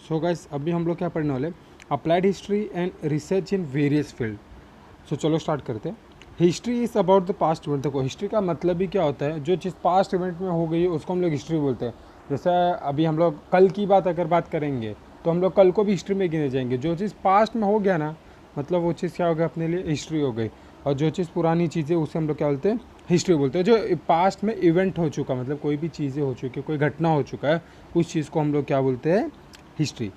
So guys अभी हम लोग क्या पढ़ने वाले, applied history and research in various field. So चलो स्टार्ट करते हैं। History is about the past event. देखो हिस्ट्री का मतलब ही क्या होता है, जो चीज़ पास्ट इवेंट में हो गई है उसको हम लोग हिस्ट्री बोलते हैं। जैसे अभी हम लोग कल की बात अगर बात करेंगे तो हम लोग कल को भी हिस्ट्री में गिने जाएंगे। जो चीज़ पास्ट में हो गया ना, मतलब वो चीज़ क्या हो गया अपने लिए, हिस्ट्री हो गई। और जो चीज़ पुरानी चीज़ें उसे हम लोग क्या बोलते हैं, हिस्ट्री बोलते हैं। जो पास्ट में इवेंट हो चुका, मतलब कोई भी चीज़ें हो चुकी, कोई घटना हो चुका है, उस चीज़ को हम लोग क्या बोलते हैं, history.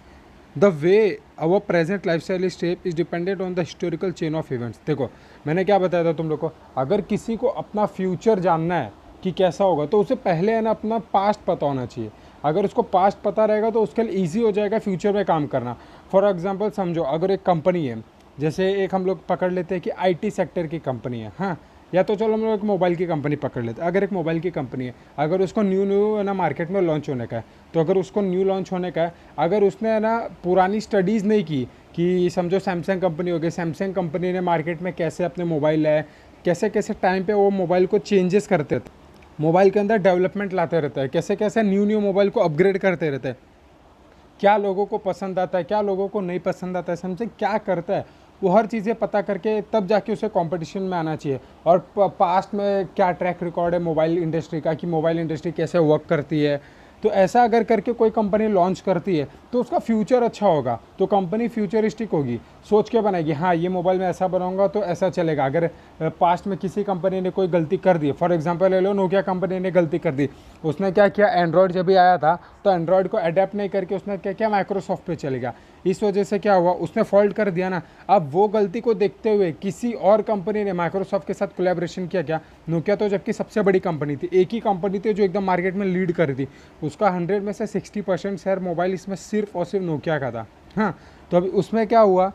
The way our present life style is shape is dependent on the historical chain of events. देखो मैंने क्या बताया था तुम लोग को, अगर किसी को अपना फ्यूचर जानना है कि कैसा होगा तो उसे पहले है ना अपना पास्ट पता होना चाहिए। अगर उसको पास्ट पता रहेगा तो उसके लिए ईजी हो जाएगा फ्यूचर में काम करना। फॉर एग्जांपल समझो, अगर एक कंपनी है, जैसे एक हम लोग पकड़ लेते हैं कि आईटी सेक्टर की कंपनी है, हाँ, या तो चलो हम लोग एक मोबाइल की कंपनी पकड़ लेते हैं। अगर एक मोबाइल की कंपनी है, अगर उसको न्यू न्यू है ना मार्केट में लॉन्च होने का है, तो अगर उसको न्यू लॉन्च होने का है, अगर उसने है ना पुरानी स्टडीज़ नहीं की कि समझो सैमसंग कंपनी हो गई, सैमसंग कंपनी ने मार्केट में कैसे अपने मोबाइल लाए, कैसे कैसे टाइम पे वो मोबाइल को चेंजेस करते रहते, मोबाइल के अंदर डेवलपमेंट लाते रहता है, कैसे कैसे न्यू न्यू मोबाइल को अपग्रेड करते रहते हैं, क्या लोगों को पसंद आता है, क्या लोगों को नहीं पसंद आता है, समझे क्या करता है, वो हर चीज़ें पता करके तब जाके उसे कंपटीशन में आना चाहिए। और पास्ट में क्या ट्रैक रिकॉर्ड है मोबाइल इंडस्ट्री का, कि मोबाइल इंडस्ट्री कैसे वर्क करती है, तो ऐसा अगर करके कोई कंपनी लॉन्च करती है तो उसका फ्यूचर अच्छा होगा, तो कंपनी फ्यूचरिस्टिक होगी, सोच के बनाएगी हाँ ये मोबाइल में ऐसा बनाऊंगा तो ऐसा चलेगा। अगर पास्ट में किसी कंपनी ने कोई गलती कर दी, फॉर एग्जांपल ले लो नोकिया कंपनी ने गलती कर दी, उसने क्या किया, एंड्रॉयड जब भी आया था तो एंड्रॉयड को अडेप्ट नहीं करके उसने क्या किया, माइक्रोसॉफ्ट पे चलेगा। इस वजह से क्या हुआ, उसने फॉल्ट कर दिया ना। अब वो गलती को देखते हुए किसी और कंपनी ने माइक्रोसॉफ्ट के साथ कोलैबोरेशन किया। क्या, नोकिया तो जबकि सबसे बड़ी कंपनी थी, एक ही कंपनी थी जो एकदम मार्केट में लीड कर रही थी, उसका 100 में से 60% शेयर मोबाइल इसमें सिर्फ और सिर्फ नोकिया का था। हाँ, तो अभी उसमें क्या हुआ,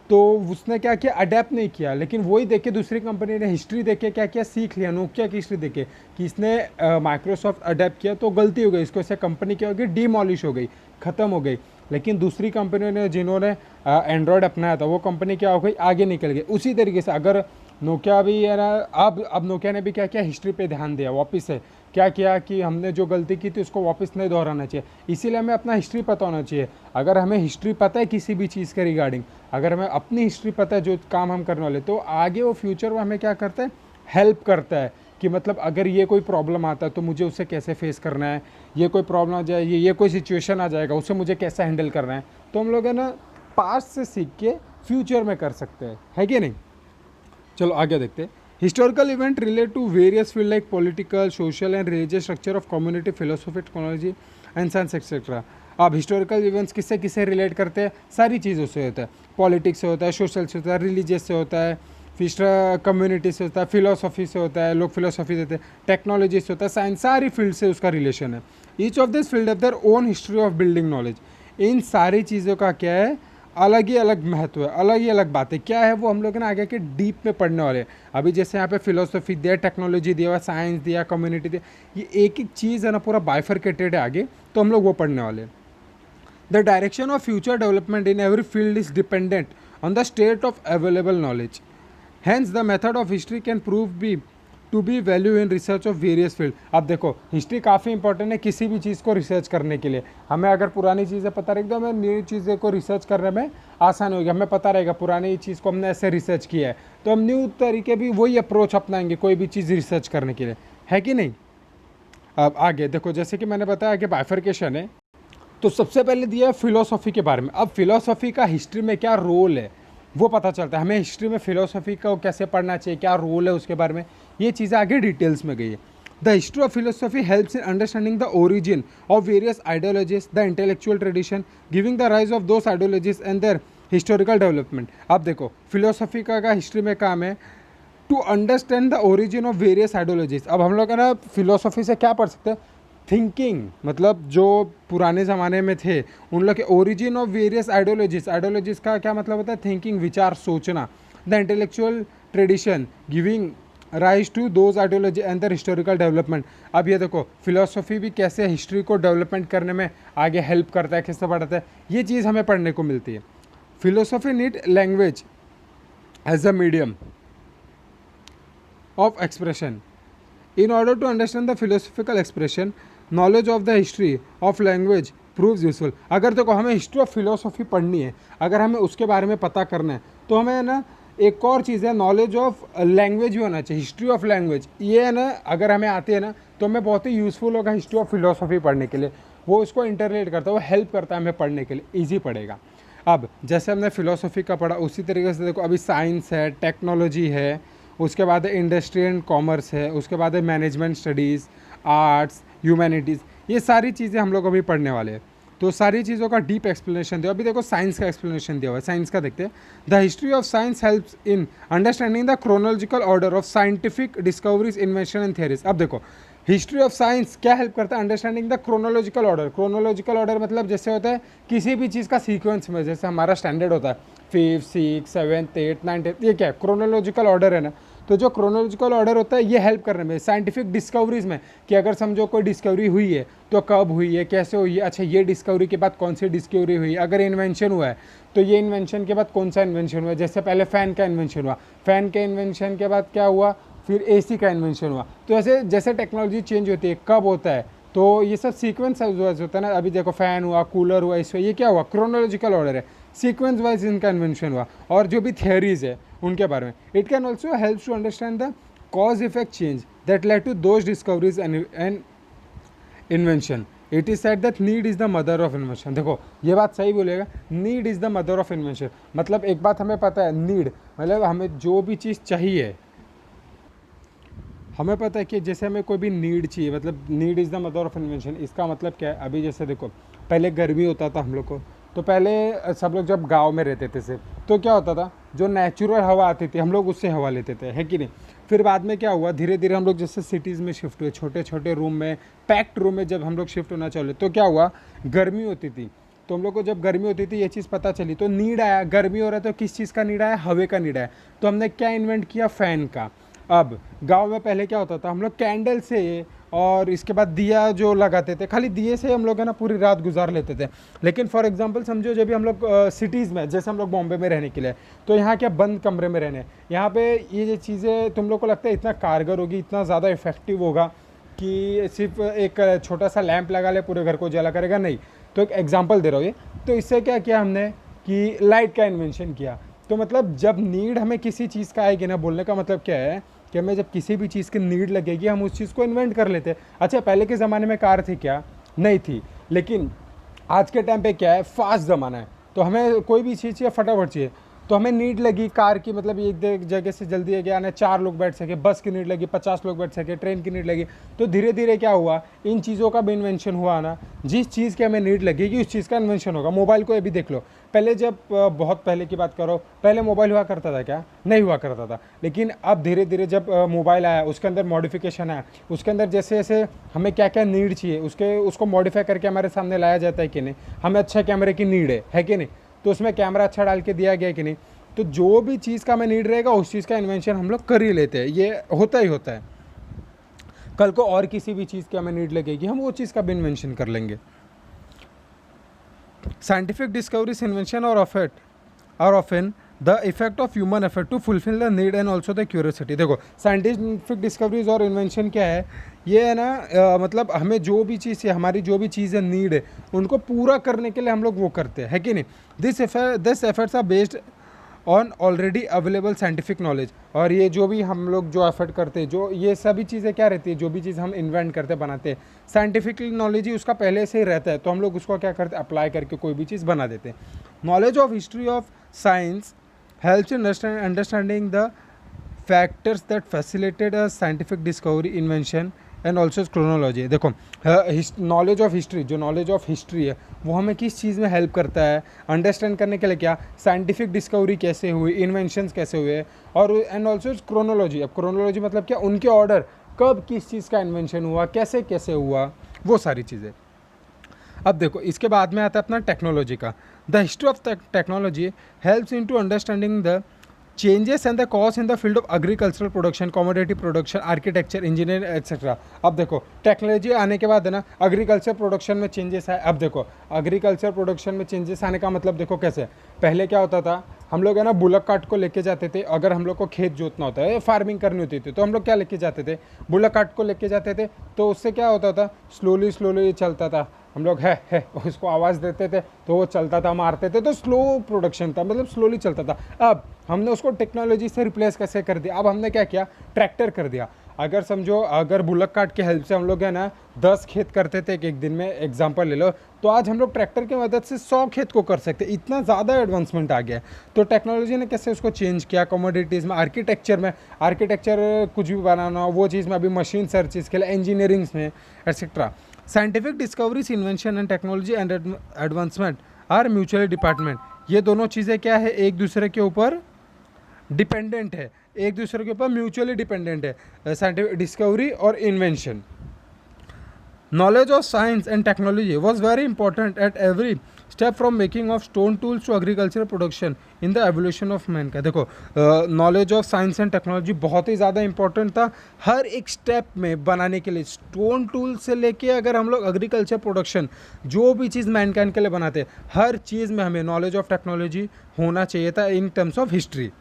तो उसने क्या किया, अडेप्ट नहीं किया, लेकिन वही देखे दूसरी कंपनी ने हिस्ट्री देखे क्या किया, सीख लिया नोकिया की हिस्ट्री देखे कि इसने माइक्रोसॉफ्ट अडेप्ट किया तो गलती हो गई, इसको ऐसे कंपनी क्या हो गई, डीमॉलिश हो गई, ख़त्म हो गई। लेकिन दूसरी कंपनियों ने जिन्होंने एंड्रॉयड अपनाया था वो कंपनी क्या हो गई, आगे निकल गई। उसी तरीके से अगर नोकिया भी है ना, अब नोकिया ने भी क्या किया, हिस्ट्री पे ध्यान दिया, वापस से क्या किया कि हमने जो गलती की थी उसको वापस नहीं दोहराना चाहिए। इसीलिए हमें अपना हिस्ट्री पता होना चाहिए। अगर हमें हिस्ट्री पता है किसी भी चीज़ के रिगार्डिंग, अगर हमें अपनी हिस्ट्री पता है जो काम हम करने वाले, तो आगे वो फ्यूचर में हमें क्या करता है, हेल्प करता है कि मतलब अगर ये कोई प्रॉब्लम आता है तो मुझे उसे कैसे फेस करना है, ये कोई प्रॉब्लम आ जाए, ये कोई सिचुएशन आ जाएगा उसे मुझे कैसे हैंडल करना है, तो हम लोग है ना पास्ट से सीख के फ्यूचर में कर सकते हैं, है कि नहीं। चलो आगे देखते हैं। Historical event relate to various field like political, social and religious structure of community, philosophy, technology and science etcetera. अब हिस्टोरिकल इवेंट्स किससे किससे रिलेट करते हैं, सारी चीज़ों से होता है। पॉलिटिक्स से होता है, सोशल से होता है, रिलीजियस से होता है, फिर कम्युनिटी से होता है, फिलोसफी से होता है, लोग फिलोसफी देते हैं, टेक्नोलॉजी से होता है, साइंस, सारी फील्ड से उसका रिलेशन है। Each of this field have their own history of building knowledge. इन सारी चीज़ों का क्या है, अलग ही अलग महत्व है, अलग ही अलग बातें क्या है, वो हम लोग ना आगे के डीप में पढ़ने वाले हैं। अभी जैसे यहाँ पे फिलोसफी दिया, टेक्नोलॉजी दिया हुआ, साइंस दिया, कम्युनिटी दिया, ये एक एक चीज़ है ना पूरा बाइफरकेटेड है आगे, तो हम लोग वो पढ़ने वाले हैं। The direction of future development in every field is dependent on the state of available knowledge. Hence the method of history can prove be to be value in research of various field. अब देखो history काफ़ी important है किसी भी चीज़ को research करने के लिए। हमें अगर पुरानी चीज़ें पता रहेगी तो हमें नई चीज़ें को रिसर्च करने में आसान होगी। हमें पता रहेगा पुरानी चीज़ को हमने ऐसे रिसर्च किया है, तो हम न्यू तरीके भी वही अप्रोच अपनाएंगे कोई भी चीज़ रिसर्च करने के लिए, है कि नहीं। अब आगे देखो, जैसे कि मैंने बताया कि बाइफरकेशन है, तो सबसे पहले दिया है फिलोसॉफी के बारे में। अब फिलोसॉफी का हिस्ट्री में क्या रोल है वो पता चलता है हमें, हिस्ट्री में फिलोसॉफी को कैसे पढ़ना चाहिए, क्या रोल है उसके बारे में, ये चीज़ें आगे डिटेल्स में गई है। The history of philosophy helps in understanding the origin of various ideologies, the intellectual tradition, giving the rise of those ideologies and their historical development. अब देखो फिलोसॉफी का हिस्ट्री में काम है to understand the origin of various ideologies. अब हम लोग है ना फिलोसॉफी से क्या पढ़ सकते हैं, थिंकिंग, मतलब जो पुराने ज़माने में थे उन लोग के origin of various ideologies, ideologies का क्या मतलब होता है, थिंकिंग, विचार, सोचना। The intellectual tradition giving rise to those ideology and the historical development. अब ये देखो फिलोसफी भी कैसे हिस्ट्री को डेवलपमेंट करने में आगे हेल्प करता है, कैसे बढ़ाता है, ये चीज़ हमें पढ़ने को मिलती है। Philosophy need language as a medium of expression. In order to understand the philosophical expression, knowledge of the history of language proves useful. अगर देखो हमें हिस्ट्री ऑफ फिलोसफी पढ़नी है, अगर हमें उसके बारे में पता करना है, तो हमें है ना एक और चीज़ है, नॉलेज ऑफ लैंग्वेज भी होना चाहिए, हिस्ट्री ऑफ लैंग्वेज। ये है ना अगर हमें आती है ना तो हमें बहुत ही यूज़फुल होगा हिस्ट्री ऑफ फिलोसफी पढ़ने के लिए। वो उसको इंटरलेट करता है, वो हेल्प करता है हमें पढ़ने के लिए, ईजी पड़ेगा। अब जैसे हमने फिलोसफी का पढ़ा, उसी तरीके से देखो अभी साइंस है, टेक्नोलॉजी है, उसके बाद है इंडस्ट्री एंड कॉमर्स है, उसके बाद है मैनेजमेंट स्टडीज़, आर्ट्स, ह्यूमैनिटीज़, ये सारी चीज़ें हम लोग अभी पढ़ने वाले हैं। तो सारी चीज़ों का डीप एक्सप्लेनेशन दिया। अभी देखो साइंस का एक्सप्लेनेशन दिया हुआ है, साइंस का देखते हैं। The history of science helps in understanding the chronological order of scientific discoveries, invention and theories. अब देखो हिस्ट्री ऑफ साइंस क्या हेल्प करता है, understanding the chronological order. Chronological order मतलब जैसे होता है किसी भी चीज़ का सीक्वेंस में, जैसे हमारा स्टैंडर्ड होता है 5th 6th 7th 8th 9th, ये क्या है, क्रोनोलॉजिकल ऑर्डर है ना। तो जो क्रोनोलॉजिकल ऑर्डर होता है ये हेल्प करने में साइंटिफिक डिस्कवरीज में, कि अगर समझो कोई डिस्कवरी हुई है तो कब हुई है, कैसे हुई है, अच्छा ये डिस्कवरी के बाद कौन सी डिस्कवरी हुई है, अगर इन्वेंशन हुआ है तो ये इन्वेंशन के बाद कौन सा इन्वेंशन हुआ है। जैसे पहले फ़ैन का इन्वेंशन हुआ, फ़ैन के इन्वेंशन के बाद क्या हुआ, फिर एसी का इन्वेंशन हुआ। तो ऐसे जैसे टेक्नोलॉजी चेंज होती है, कब होता है, तो ये सब सीक्वेंस होता है ना। अभी देखो फ़ैन हुआ, कूलर हुआ, इसमें ये क्या हुआ, क्रोनोलॉजिकल ऑर्डर है, सीक्वेंस वाइज इनका इन्वेंशन हुआ। और जो भी थियरीज़ है उनके बारे में, it can also help to understand the cause effect change that led to those discoveries and invention. It is said that need is the mother of invention. देखो ये बात सही बोलेगा, need is the mother of invention। मतलब एक बात हमें पता है, need मतलब हमें जो भी चीज़ चाहिए, हमें पता है कि जैसे हमें कोई भी नीड चाहिए, मतलब need is the mother of invention. इसका मतलब क्या है, अभी जैसे देखो पहले गर्मी होता था हम लोग को, तो पहले सब लोग जब गांव में रहते थे से, तो क्या होता था, जो नेचुरल हवा आती थी हम लोग उससे हवा लेते थे, है कि नहीं। फिर बाद में क्या हुआ, धीरे धीरे हम लोग जैसे सिटीज़ में शिफ्ट हुए, छोटे छोटे रूम में, पैक्ड रूम में जब हम लोग शिफ्ट होना चाहे, तो क्या हुआ, गर्मी होती थी। तो हम लोग को जब गर्मी होती थी ये चीज़ पता चली, तो नीड आया, गर्मी हो रहा है तो किस चीज़ का नीड आया, हवे का नीड आया। तो हमने क्या इन्वेंट किया, फ़ैन का। अब गांव में पहले क्या होता था, हम लोग कैंडल से और इसके बाद दिया जो लगाते थे, खाली दिए से हम लोग है ना पूरी रात गुजार लेते थे। लेकिन फॉर एग्जांपल समझो जब भी हम लोग सिटीज़ में, जैसे हम लोग बॉम्बे में रहने के लिए, तो यहाँ क्या बंद कमरे में रहने, यहाँ पे ये चीज़ें तुम लोग को लगता है इतना कारगर होगी, इतना ज़्यादा इफेक्टिव होगा कि सिर्फ एक छोटा सा लैंप लगा ले पूरे घर को जला करेगा, नहीं। तो एक एग्जाम्पल दे रहा हूँ ये। तो इससे क्या किया हमने कि लाइट का इन्वेंशन किया। तो मतलब जब नीड हमें किसी चीज़ का आएगी ना, बोलने का मतलब क्या है कि हमें जब किसी भी चीज़ की नीड लगेगी हम उस चीज़ को इन्वेंट कर लेते हैं। अच्छा पहले के ज़माने में कार थी क्या, नहीं थी, लेकिन आज के टाइम पे क्या है, फास्ट ज़माना है, तो हमें कोई भी चीज़ चाहिए फटाफट चाहिए। तो हमें नीड लगी कार की, मतलब एक जगह से जल्दी है गया ना, 4 लोग बैठ सके, बस की नीड लगी 50 लोग बैठ सके, ट्रेन की नीड लगी। तो धीरे धीरे क्या हुआ, इन चीज़ों का भी इन्वेंशन हुआ ना, जिस चीज़ की हमें नीड लगेगी उस चीज़ का इन्वेंशन होगा। मोबाइल को अभी देख लो, पहले जब बहुत पहले की बात करो, पहले मोबाइल हुआ करता था क्या, नहीं हुआ करता था। लेकिन अब धीरे धीरे जब मोबाइल आया, उसके अंदर मॉडिफिकेशन आया, उसके अंदर जैसे जैसे हमें क्या क्या नीड चाहिए उसको मॉडिफाई करके हमारे सामने लाया जाता है कि नहीं। हमें अच्छे कैमरे की नीड है कि नहीं, तो उसमें कैमरा अच्छा डाल के दिया गया है कि नहीं। तो जो भी चीज़ का हमें नीड रहेगा उस चीज़ का इन्वेंशन हम लोग कर ही लेते हैं, ये होता ही होता है। कल को और किसी भी चीज़ की हमें नीड लगेगी, हम वो चीज़ का भी इन्वेंशन कर लेंगे। साइंटिफिक डिस्कवरीज, इन्वेंशन और often the effect of human effort to fulfil the need and also the curiosity. देखो साइंटिफिक डिस्कवरीज और इन्वेंशन क्या है, ये है ना मतलब हमें जो भी चीज़ है, हमारी जो भी चीज़ है, नीड है, उनको पूरा करने के लिए हम लोग वो करते हैं, है कि नहीं। This efforts are based on already available scientific knowledge. और ये जो भी हम लोग जो एफर्ट करते हैं, जो ये सभी चीज़ें क्या रहती है, जो भी चीज़ हम इन्वेंट करते बनाते हैं, साइंटिफिक नॉलेज ही उसका पहले से ही रहता है, तो हम लोग उसको क्या करते हैं, अप्लाई करके कोई भी चीज़ बना देते हैं। Knowledge of history of science helps in understanding the factors that facilitate a scientific discovery, invention and also chronology. देखो नॉलेज ऑफ हिस्ट्री, जो नॉलेज ऑफ हिस्ट्री है वो हमें किस चीज़ में हेल्प करता है अंडरस्टैंड करने के लिए, क्या साइंटिफिक डिस्कवरी कैसे हुई, इन्वेंशंस कैसे हुए, और एंड ऑल्सो क्रोनोलॉजी। अब क्रोनोलॉजी मतलब क्या, उनके ऑर्डर, कब किस चीज़ का इन्वेंशन हुआ, कैसे कैसे हुआ, वो सारी चीज़ें। अब देखो इसके बाद में आता है अपना टेक्नोलॉजी का। The history of technology helps in to understanding the changes and the cause in the field of agricultural production, commodity production, architecture, engineer etcetera. अब देखो टेक्नोलॉजी आने के बाद है ना एग्रीकल्चर प्रोडक्शन में चेंजेस आए। अब देखो एग्रीकल्चर प्रोडक्शन में चेंजेस आने का मतलब देखो कैसे, पहले क्या होता था, हम लोग है ना बुलक कार्ट को लेके जाते थे, अगर हम लोग को खेत जोतना होता है, फार्मिंग करनी होती थी, तो हम लोग क्या लेके जाते थे, बुलक कार्ट को लेके जाते थे। तो उससे क्या होता था, स्लोली स्लोली चलता था, हम लोग है उसको आवाज़ देते थे तो वो चलता था, मारते थे, तो स्लो प्रोडक्शन था, मतलब स्लोली चलता था। अब हमने उसको टेक्नोलॉजी से रिप्लेस कैसे कर दिया, अब हमने क्या किया, ट्रैक्टर कर दिया। अगर समझो अगर बुलक कार्ट के हेल्प से हम लोग है ना 10 खेत करते थे एक दिन में, एग्जांपल ले लो, तो आज हम लोग ट्रैक्टर की मदद से 100 खेत को कर सकते, इतना ज़्यादा एडवांसमेंट आ गया है। तो टेक्नोलॉजी ने कैसे उसको चेंज किया, कमोडिटीज़ में, आर्किटेक्चर कुछ भी बनाना हो वो चीज़ में, अभी मशीन सर्चिस के लिए, इंजीनियरिंग्स में, etcetera. Scientific discoveries, invention and technology and advancement are mutually dependent. ये दोनों चीज़ें क्या है, एक दूसरे के ऊपर डिपेंडेंट है, एक दूसरे के ऊपर म्यूचुअली डिपेंडेंट है, साइंटिफिक डिस्कवरी और invention. Knowledge of science and technology was very important at every step from making of stone tools to agricultural production in the evolution of mankind। देखो knowledge of science and technology बहुत ही ज़्यादा important था हर एक step में बनाने के लिए, stone tool से लेके अगर हम लोग एग्रीकल्चर प्रोडक्शन, जो भी चीज़ मैनकाइंड के लिए बनाते हैं, हर चीज़ में हमें नॉलेज ऑफ टेक्नोलॉजी होना चाहिए था in terms of history.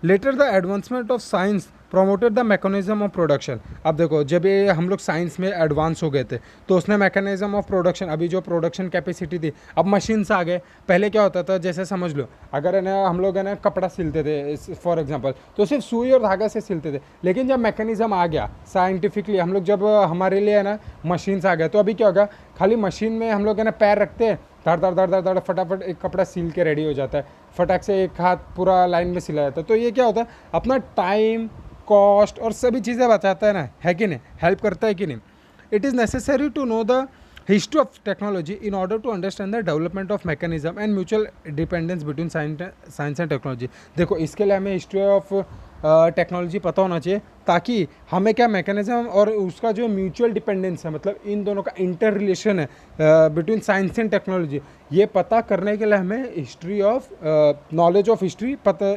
Later the advancement of science promoted the mechanism of production. अब देखो जब ये हम लोग साइंस में एडवांस हो गए थे तो उसने मैकेनिज्म ऑफ प्रोडक्शन, अभी जो प्रोडक्शन कैपेसिटी थी, अब मशीन्स आ गए। पहले क्या होता था, जैसे समझ लो अगर है ना हम लोग है ना कपड़ा सिलते थे फॉर एग्जांपल, तो सिर्फ सुई और धागा से सिलते थे। लेकिन जब मैकेनिज्म आ गया साइंटिफिकली, हम लोग जब हमारे लिए है ना मशीन्स आ गए, तो अभी क्या होगा, खाली मशीन में हम लोग है ना पैर रखते हैं, धड़ धड़ धड़ धड़ धड़ फटाफट एक कपड़ा सिल के रेडी हो जाता है, फटाक से एक हाथ पूरा लाइन में सिला जाता है। तो ये क्या होता है, अपना टाइम, कॉस्ट और सभी चीज़ें बचाता है ना, है कि नहीं, हेल्प करता है कि नहीं। It is necessary to know the history of technology in order to understand the development of mechanism and mutual dependence between science and technology. देखो इसके लिए हमें हिस्ट्री ऑफ टेक्नोलॉजी पता होना चाहिए, ताकि हमें क्या मैकेनिज्म और उसका जो म्यूचुअल डिपेंडेंस है, मतलब इन दोनों का इंटर रिलेशन है बिटवीन साइंस एंड टेक्नोलॉजी, ये पता करने के लिए हमें history of knowledge of history पता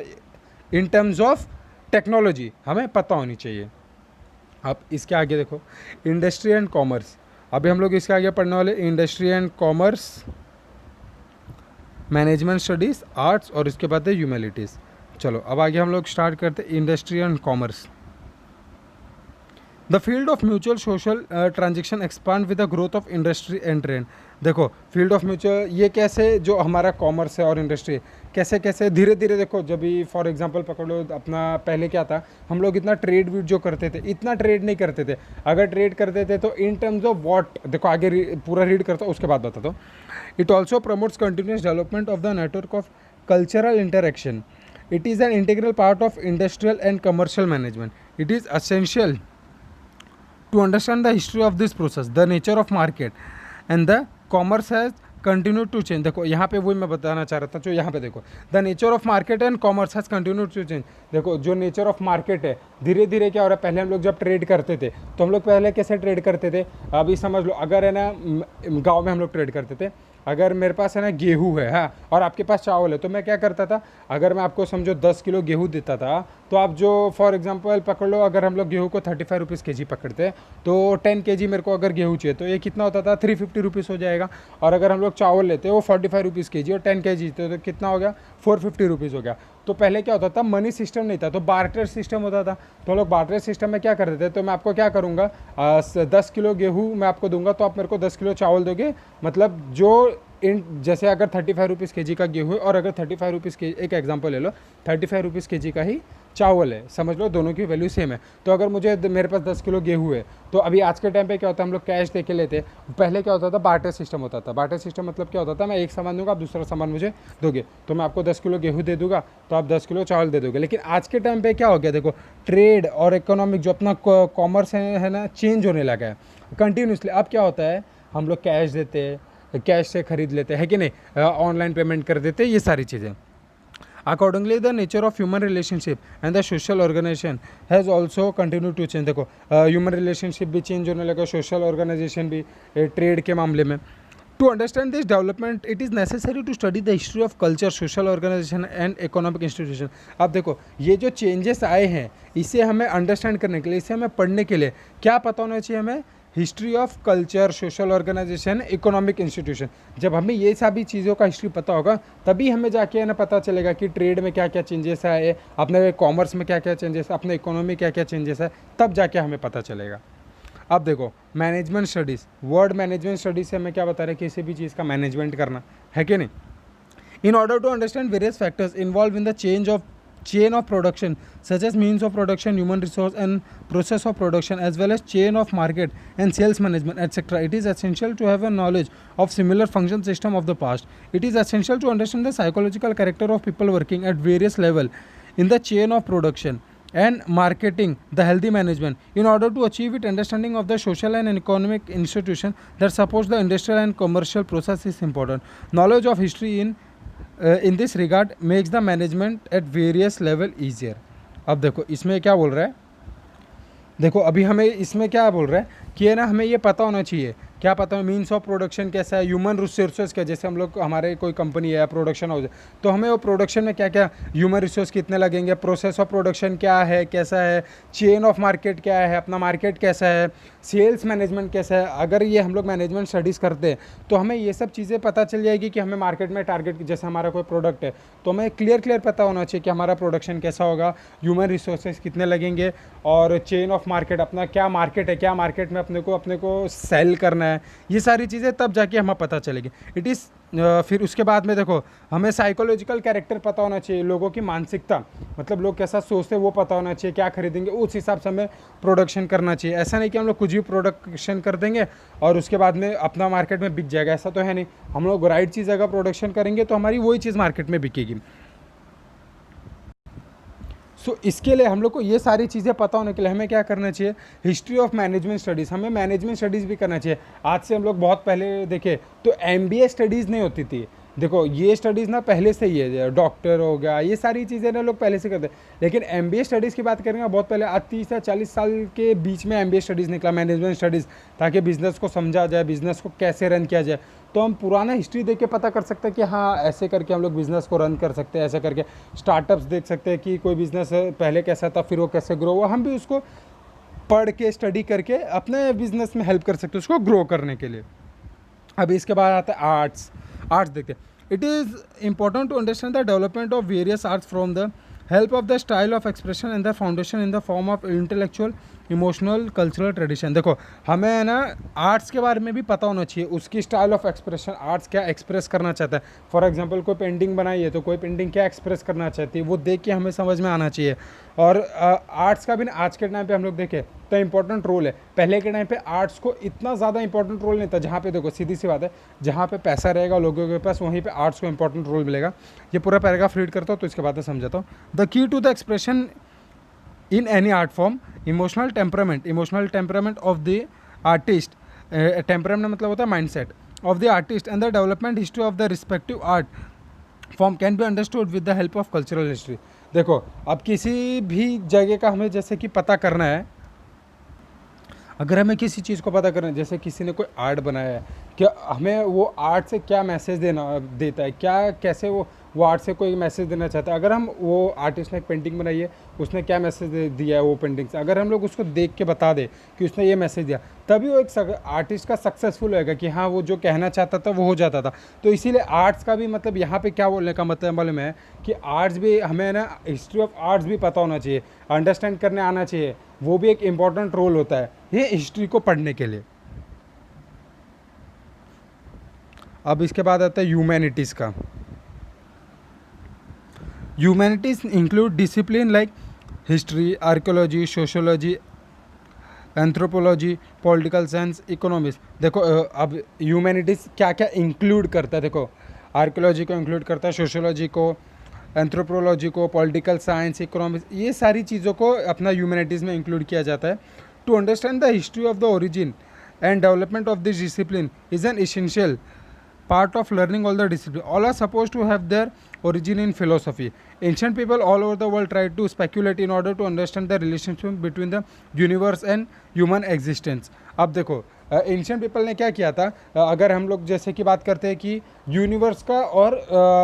इन टर्म्स ऑफ टेक्नोलॉजी हमें पता होनी चाहिए। अब इसके आगे देखो इंडस्ट्री एंड कॉमर्स, अभी हम लोग इसके आगे पढ़ने वाले industry and commerce, management studies, arts और इसके बाद है ह्यूमैनिटीज़। चलो अब आगे हम लोग स्टार्ट करते हैं industry and commerce. The field of mutual social transaction expand with the growth of industry and trend. देखो फील्ड ऑफ म्यूचुअल, ये कैसे, जो हमारा कॉमर्स है और इंडस्ट्री कैसे कैसे धीरे धीरे, देखो जब भी फॉर एग्जांपल पकड़ लो अपना, पहले क्या था, हम लोग इतना ट्रेड वीड जो करते थे, इतना ट्रेड नहीं करते थे। अगर ट्रेड करते थे तो इन टर्म्स ऑफ व्हाट, देखो आगे पूरा रीड करता हूँ उसके बाद बताता हूँ। It also promotes continuous development of the network of cultural interaction. It is an integral part of industrial and commercial management. It is essential to understand the history of this process, the nature of market, and the commerce has continued to change। देखो यहाँ पे वही मैं बताना चाह रहा था, जो यहाँ पे देखो the nature of market and commerce has continued to change. देखो जो नेचर ऑफ मार्केट है, धीरे धीरे क्या हो रहा है, पहले हम लोग जब ट्रेड करते थे तो हम लोग पहले कैसे ट्रेड करते थे, अभी समझ लो अगर है ना गाँव में हम लोग ट्रेड करते थे, अगर मेरे पास है ना गेहूँ है, हाँ, और आपके पास चावल है, तो मैं क्या करता था, अगर मैं आपको समझो 10 किलो गेहूँ देता था, तो आप जो फॉर एग्जांपल पकड़ लो, अगर हम लोग गेहूँ को 35 रुपीज़ के जी पकड़ते हैं, तो 10 kg मेरे को अगर गेहूँ चाहिए तो ये कितना होता था, 350 रुपीज़ हो जाएगा। और अगर हम लोग चावल लेते हैं वो 45 रुपीज़ के जी और 10 kg तो कितना हो गया, 450 रुपीज़ हो गया। तो पहले क्या होता था, मनी सिस्टम नहीं था, तो बार्टर सिस्टम होता था। तो हम लोग बार्टर सिस्टम में क्या करते थे, तो मैं आपको क्या करूँगा, 10 किलो गेहूँ मैं आपको दूंगा, तो आप मेरे को 10 किलो चावल दोगे, मतलब जो जैसे अगर 35 रुपीज़ के जी का गेहूँ है और अगर 35 रुपीज़ के, एक एग्जांपल ले लो, 35 रुपीज़ के जी का ही चावल है, समझ लो दोनों की वैल्यू सेम है। तो अगर मुझे मेरे पास 10 किलो गेहूँ है, तो अभी आज के टाइम पे क्या होता है, हम लोग कैश दे के लेते हैं। पहले क्या होता था, बार्टर सिस्टम होता था। बार्टर सिस्टम मतलब क्या होता था, मैं एक सामान दूंगा, आप दूसरा सामान मुझे दोगे, तो मैं आपको 10 किलो गेहूँ दे दूंगा, तो आप 10 किलो चावल दे दोगे। लेकिन आज के टाइम पे क्या हो गया, देखो ट्रेड और इकोनॉमिक जो अपना कॉमर्स है ना, चेंज होने लगा है कंटिन्यूसली। अब क्या होता है, हम लोग कैश देते हैं, कैश से खरीद लेते हैं कि नहीं, ऑनलाइन पेमेंट कर देते हैं, ये सारी चीज़ें। Accordingly the nature of human relationship and the social organisation has also continue to change. देखो ह्यूमन रिलेशनशिप भी चेंज होने लगा, सोशल ऑर्गेनाइजेशन भी, ट्रेड के मामले में। To understand this development it is necessary to study the history of culture, social organisation and economic institution. अब देखो ये जो चेंजेस आए हैं, इसे हमें अंडरस्टैंड करने के लिए, इसे हमें पढ़ने के लिए क्या पता होना चाहिए, हमें history of culture, social organisation, economic institution. जब हमें ये सभी चीज़ों का हिस्ट्री पता होगा, तभी हमें जाके है ना पता चलेगा कि ट्रेड में क्या क्या चेंजेस आए, अपने कॉमर्स में क्या क्या चेंजेस, अपने इकोनॉमी क्या क्या चेंजेस है, तब जाके हमें पता चलेगा। अब देखो management studies, word management studies से हमें क्या बता रहे हैं, किसी भी चीज़ का मैनेजमेंट करना है कि नहीं। In order to understand various factors involved in the chain of production, such as means of production, human resource, and process of production, as well as chain of market and sales management, etc., it is essential to have a knowledge of similar function system of the past. It is essential to understand the psychological character of people working at various level in the chain of production and marketing, the healthy management. In order to achieve it, understanding of the social and economic institution that supports the industrial and commercial process is important. Knowledge of history in this regard makes the management at various level easier. अब देखो इसमें क्या बोल रहा है, देखो अभी हमें इसमें क्या बोल रहा है कि है ना, हमें ये पता होना चाहिए, क्या पता है मीन्स ऑफ प्रोडक्शन कैसा है, ह्यूमन रिसोर्सेज क्या, जैसे हम लोग हमारे कोई कंपनी है या प्रोडक्शन हाउस है तो हमें वो प्रोडक्शन में क्या क्या ह्यूमन रिसोर्स कितने लगेंगे, प्रोसेस ऑफ प्रोडक्शन क्या है, कैसा है, चेन ऑफ मार्केट क्या है, अपना मार्केट कैसा है, सेल्स मैनेजमेंट कैसा है। अगर ये हम लोग मैनेजमेंट स्टडीज़ करते हैं तो हमें ये सब चीज़ें पता चल जाएगी कि हमें मार्केट में टारगेट, जैसे हमारा कोई प्रोडक्ट है तो हमें क्लियर पता होना चाहिए कि हमारा प्रोडक्शन कैसा होगा, ह्यूमन रिसोर्सेज कितने लगेंगे, और चेन ऑफ मार्केट अपना क्या मार्केट है, क्या मार्केट में अपने को सेल करना है, ये सारी चीज़ें तब जाके हमें पता चलेगी। इट इज़ फिर उसके बाद में देखो हमें साइकोलॉजिकल कैरेक्टर पता होना चाहिए, लोगों की मानसिकता, मतलब लोग कैसा सोचते हैं वो पता होना चाहिए, क्या खरीदेंगे उस हिसाब से हमें प्रोडक्शन करना चाहिए। ऐसा नहीं कि हम लोग कुछ भी प्रोडक्शन कर देंगे और उसके बाद में अपना मार्केट में बिक जाएगा, ऐसा तो है नहीं। हम लोग राइट चीज़ अगर प्रोडक्शन करेंगे तो हमारी वही चीज़ मार्केट में बिकेगी। सो इसके लिए हम लोग को ये सारी चीज़ें पता होने के लिए हमें क्या करना चाहिए, हिस्ट्री ऑफ मैनेजमेंट स्टडीज़, हमें मैनेजमेंट स्टडीज़ भी करना चाहिए। आज से हम लोग बहुत पहले देखे तो MBA स्टडीज़ नहीं होती थी, देखो ये स्टडीज़ ना पहले से ही है, डॉक्टर हो गया, ये सारी चीज़ें ना लोग पहले से करते हैं। लेकिन MBA स्टडीज़ की बात करेंगे बहुत पहले, आज 30 या 40 साल के बीच में MBA स्टडीज़ निकला, मैनेजमेंट स्टडीज़, ताकि बिज़नेस को समझा जाए, बिज़नेस को कैसे रन किया जाए। तो हम पुराना हिस्ट्री देख के पता कर सकते हैं कि हाँ ऐसे करके हम लोग बिज़नेस को रन कर सकते हैं, ऐसे करके स्टार्टअप्स देख सकते हैं कि कोई बिज़नेस पहले कैसा था फिर वो कैसे ग्रो हुआ, हम भी उसको पढ़ के स्टडी करके अपने बिज़नेस में हेल्प कर सकते हैं उसको ग्रो करने के लिए। अभी इसके बाद आता है आर्ट्स। आर्ट्स देखते हैं, it is important to understand the development of various arts from the help of the style of expression and the foundation in the form of intellectual, emotional, cultural tradition. देखो हमें है ना arts के बारे में भी पता होना चाहिए, उसकी स्टाइल ऑफ एक्सप्रेशन, आर्ट्स क्या एक्सप्रेस करना चाहता है। फॉर एग्जांपल कोई पेंटिंग बनाई है तो कोई पेंटिंग क्या एक्सप्रेस करना चाहती है वो देख के हमें समझ में आना चाहिए। और आर्ट्स का भी ना आज के टाइम पे हम लोग देखें तो इम्पोर्टेंट रोल है। पहले के टाइम पे आर्ट्स को इतना ज़्यादा इंपॉर्टेंट रोल नहीं था, जहाँ पे देखो सीधी सी बात है, जहाँ पे पैसा रहेगा लोगों के पास वहीं पे आर्ट्स को इंपॉर्टेंट रोल मिलेगा। ये पूरा पैराग्राफ रीड करता हूँ तो इसके बाद समझाता हूँ। The key to the expression in any art form, emotional temperament of the artist, temperament मतलब होता है mindset of the artist and the development history of the respective art form can be understood with the help of cultural history। देखो अब किसी भी जगह का हमें जैसे कि पता करना है, अगर हमें किसी चीज़ को पता करना है, जैसे किसी ने कोई आर्ट बनाया है, क्या हमें वो आर्ट से क्या मैसेज देता है, क्या कैसे वो आर्ट से कोई मैसेज देना चाहता है। अगर हम वो आर्टिस्ट ने एक पेंटिंग बनाई है उसने क्या मैसेज दिया है वो पेंटिंग से, अगर हम लोग उसको देख के बता दें कि उसने ये मैसेज दिया, तभी वो एक आर्टिस्ट का सक्सेसफुल होएगा कि हाँ वो जो कहना चाहता था वो हो जाता था। तो इसीलिए आर्ट्स का भी मतलब यहाँ पे क्या बोलने का मतलब मालूम है कि आर्ट्स भी हमें ना हिस्ट्री ऑफ आर्ट्स भी पता होना चाहिए, अंडरस्टैंड करने आना चाहिए, वो भी एक इम्पॉर्टेंट रोल होता है ये हिस्ट्री को पढ़ने के लिए। अब इसके बाद आता है ह्यूमैनिटीज़ का। Humanities include discipline like history, archaeology, sociology, anthropology, political science, economics. देखो अब ह्यूमैनिटीज़ क्या क्या इंक्लूड करता है, देखो आर्कियोलॉजी को इंक्लूड करता है, सोशियोलॉजी को, एंथ्रोपोलॉजी को, पॉलिटिकल साइंस, इकोनॉमिक्स, ये सारी चीज़ों को अपना ह्यूमैनिटीज़ में इंक्लूड किया जाता है। To understand the history of the origin and development of this discipline is an essential part of learning all the disciplines. All are supposed to have their origin in philosophy. Ancient people all over the world tried to speculate in order to understand the relationship between the universe and human existence. अब देखो ancient people ने क्या किया था, अगर हम लोग जैसे कि बात करते हैं कि यूनिवर्स का और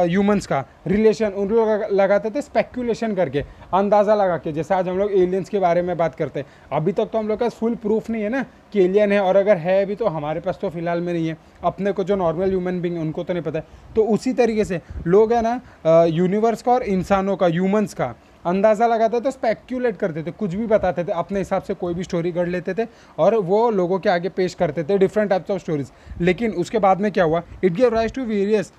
ह्यूमंस का रिलेशन उन लोग लगाते थे स्पेक्यूलेशन करके, अंदाज़ा लगा के, जैसे आज हम लोग एलियंस के बारे में बात करते हैं। अभी तक तो हम लोग का फुल प्रूफ नहीं है ना कि एलियन है, और अगर है भी तो हमारे पास तो फिलहाल में नहीं है, अपने को जो नॉर्मल ह्यूमन बींग उनको तो नहीं पता है। तो उसी तरीके से लोग है ना यूनिवर्स का और इंसानों का, ह्यूमंस का अंदाज़ा लगाते थे, तो स्पेक्यूलेट करते थे, कुछ भी बताते थे, अपने हिसाब से कोई भी स्टोरी गढ़ लेते थे और वो लोगों के आगे पेश करते थे डिफरेंट टाइप्स ऑफ स्टोरीज। लेकिन उसके बाद में क्या हुआ, it give rise to various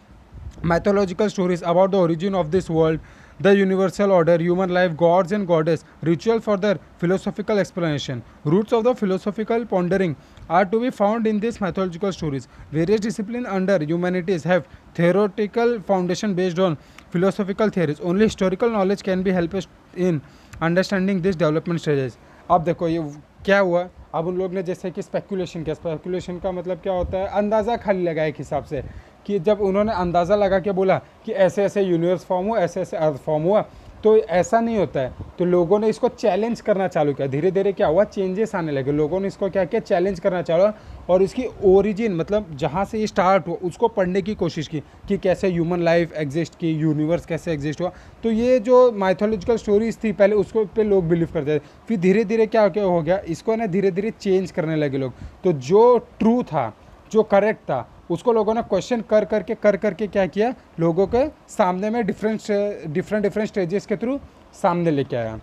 mythological stories about the origin of this world, the universal order, human life, gods and goddess, ritual for their philosophical explanation. Roots of the philosophical pondering are to be found in these mythological stories. Various disciplines under humanities have theoretical foundation based on philosophical theories. Only historical knowledge can be help us in understanding this development stages. अब देखो ये क्या हुआ, अब उन लोग ने जैसे कि स्पेकुलेशन किया। स्पेकुलेशन का मतलब क्या होता है, अंदाज़ा खाली लगा एक हिसाब से, कि जब उन्होंने अंदाज़ा लगा के बोला कि ऐसे ऐसे यूनिवर्स फॉर्म हुआ, ऐसे ऐसे अर्थ फॉर्म हुआ, तो ऐसा नहीं होता है। तो लोगों ने इसको चैलेंज करना चालू किया, धीरे धीरे क्या हुआ, चेंजेस आने लगे, लोगों ने इसको क्या किया, चैलेंज करना चालू, और इसकी ओरिजिन मतलब जहाँ से ये स्टार्ट हुआ उसको पढ़ने की कोशिश की कि कैसे ह्यूमन लाइफ एग्जिस्ट की, यूनिवर्स कैसे एग्जिस्ट हुआ। तो ये जो माइथोलॉजिकल स्टोरीज थी पहले उसको पे लोग बिलीव करते थे, फिर धीरे धीरे क्या हो गया, इसको ना धीरे धीरे चेंज करने लगे लोग। तो जो ट्रू था, जो करेक्ट था, उसको लोगों ने क्वेश्चन कर करके क्या किया, लोगों के सामने में डिफरेंट स्टेजेस के थ्रू सामने लेके आया।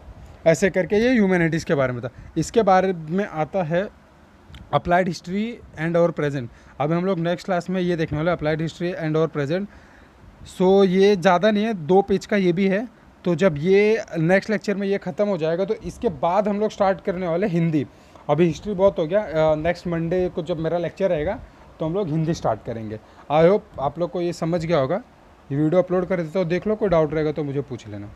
ऐसे करके ये ह्यूमैनिटीज़ के बारे में था। इसके बारे में आता है अप्लाइड हिस्ट्री एंड और प्रेजेंट। अभी हम लोग नेक्स्ट क्लास में ये देखने वाले अप्लाइड हिस्ट्री एंड और प्रेजेंट। सो ये ज़्यादा नहीं है, 2 पेज का ये भी है। तो जब ये नेक्स्ट लेक्चर में ये ख़त्म हो जाएगा तो इसके बाद हम लोग स्टार्ट करने वाले हिंदी। अभी हिस्ट्री बहुत हो गया, नेक्स्ट मंडे को जब मेरा लेक्चर रहेगा तो हम लोग हिंदी स्टार्ट करेंगे। आई होप आप लोग को ये समझ गया होगा। ये वीडियो अपलोड कर देता हूँ, देख लो, कोई डाउट रहेगा तो मुझे पूछ लेना।